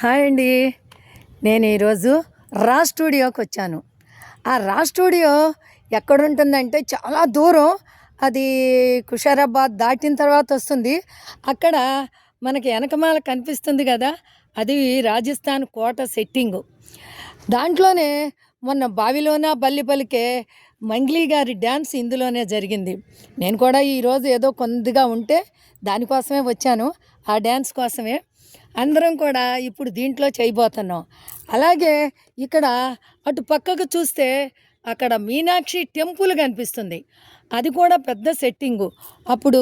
Hi అండి. నేను ఈరోజు రా స్టూడియోకి వచ్చాను. ఆ రా స్టూడియో ఎక్కడుంటుందంటే చాలా దూరం. అది కుషారాబాద్ దాటిన తర్వాత వస్తుంది. అక్కడ మనకి వెనకమాల కనిపిస్తుంది కదా, అది రాజస్థాన్ కోట సెట్టింగు. దాంట్లోనే మొన్న బావిలోన బల్లి పలికే మంగ్లీ గారి డ్యాన్స్ ఇందులోనే జరిగింది. నేను కూడా ఈరోజు ఏదో కొద్దిగా ఉంటే దానికోసమే వచ్చాను, ఆ డ్యాన్స్ కోసమే. అందరం కూడా ఇప్పుడు దీంట్లో చేయబోతున్నాం. అలాగే ఇక్కడ అటు పక్కకు చూస్తే అక్కడ మీనాక్షి టెంపుల్ కనిపిస్తుంది. అది కూడా పెద్ద సెట్టింగు. అప్పుడు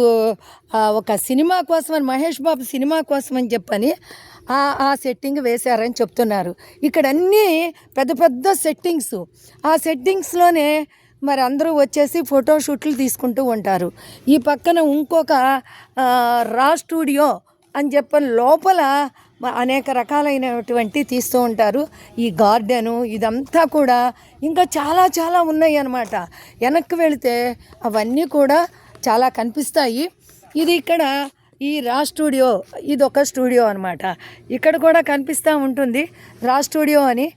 ఒక సినిమా కోసమని, మహేష్ బాబు సినిమా కోసమని చెప్పని ఆ సెట్టింగ్ వేశారని చెప్తున్నారు. ఇక్కడ అన్నీ పెద్ద పెద్ద సెట్టింగ్స్. ఆ సెట్టింగ్స్లోనే మరి అందరూ వచ్చేసి ఫోటోషూట్లు తీసుకుంటూ ఉంటారు. ఈ పక్కన ఇంకొక రా స్టూడియో అని చెప్పని లోపల అనేక రకాలైనటువంటి తీస్తూ ఉంటారు. ఈ గార్డెను ఇదంతా కూడా ఇంకా చాలా చాలా ఉన్నాయి అన్నమాట. వెనక్కి వెళితే అవన్నీ కూడా చాలా కనిపిస్తాయి. ఇది ఇక్కడ ఈ రా స్టూడియో, ఇది ఒక స్టూడియో అనమాట. ఇక్కడ కూడా కనిపిస్తూ ఉంటుంది రా స్టూడియో అని.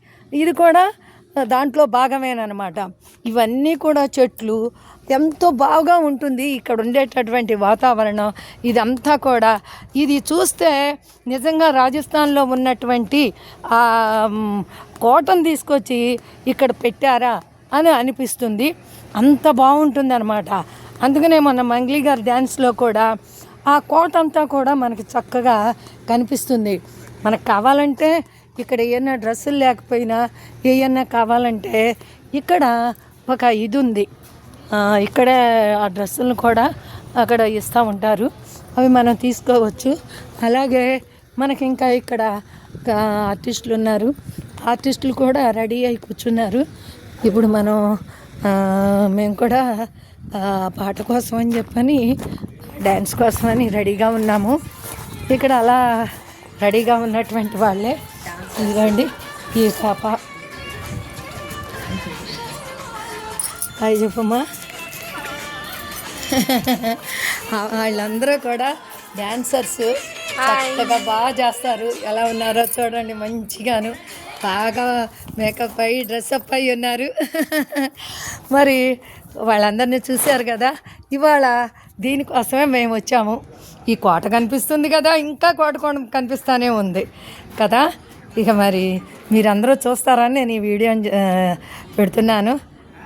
ఇది కూడా దాంట్లో భాగమేనమాట. ఇవన్నీ కూడా చెట్లు, ఎంతో బాగా ఉంటుంది ఇక్కడ ఉండేటటువంటి వాతావరణం. ఇదంతా కూడా ఇది చూస్తే నిజంగా రాజస్థాన్లో ఉన్నటువంటి ఆ కోటను తీసుకొచ్చి ఇక్కడ పెట్టారా అని అనిపిస్తుంది. అంత బాగుంటుంది అనమాట. అందుకనే మన మంగ్లీ గారి డ్యాన్స్లో కూడా ఆ కోట అంతా కూడా మనకి చక్కగా కనిపిస్తుంది. మనకు కావాలంటే ఇక్కడ ఏమన్నా డ్రెస్సులు లేకపోయినా ఏమన్నా కావాలంటే ఇక్కడ ఒక ఇది ఉంది. ఇక్కడే ఆ డ్రెస్సులను కూడా అక్కడ ఇస్తూ ఉంటారు, అవి మనం తీసుకోవచ్చు. అలాగే మనకి ఇంకా ఇక్కడ ఆర్టిస్టులు ఉన్నారు. ఆర్టిస్టులు కూడా రెడీ అయి కూర్చున్నారు. ఇప్పుడు మేము కూడా పాట కోసం అని చెప్పని, డ్యాన్స్ కోసమని రెడీగా ఉన్నాము. ఇక్కడ అలా రెడీగా ఉన్నటువంటి వాళ్ళే ఇదిగోండి ఈ పాప. హాయ్ చెప్పమ్మా. వాళ్ళందరూ కూడా డ్యాన్సర్స్, చక్కగా బాగా చేస్తారు. ఎలా ఉన్నారో చూడండి, మంచిగాను బాగా మేకప్ అయ్యి డ్రెస్అప్ అయ్యి ఉన్నారు. మరి వాళ్ళందరినీ చూశారు కదా. ఇవాళ దీనికోసమే మేము వచ్చాము. ఈ కోట కనిపిస్తుంది కదా, ఇంకా కోట కనిపిస్తూనే ఉంది కదా. ఇక మరి మీరందరూ చూస్తారని నేను ఈ వీడియోని పెడుతున్నాను.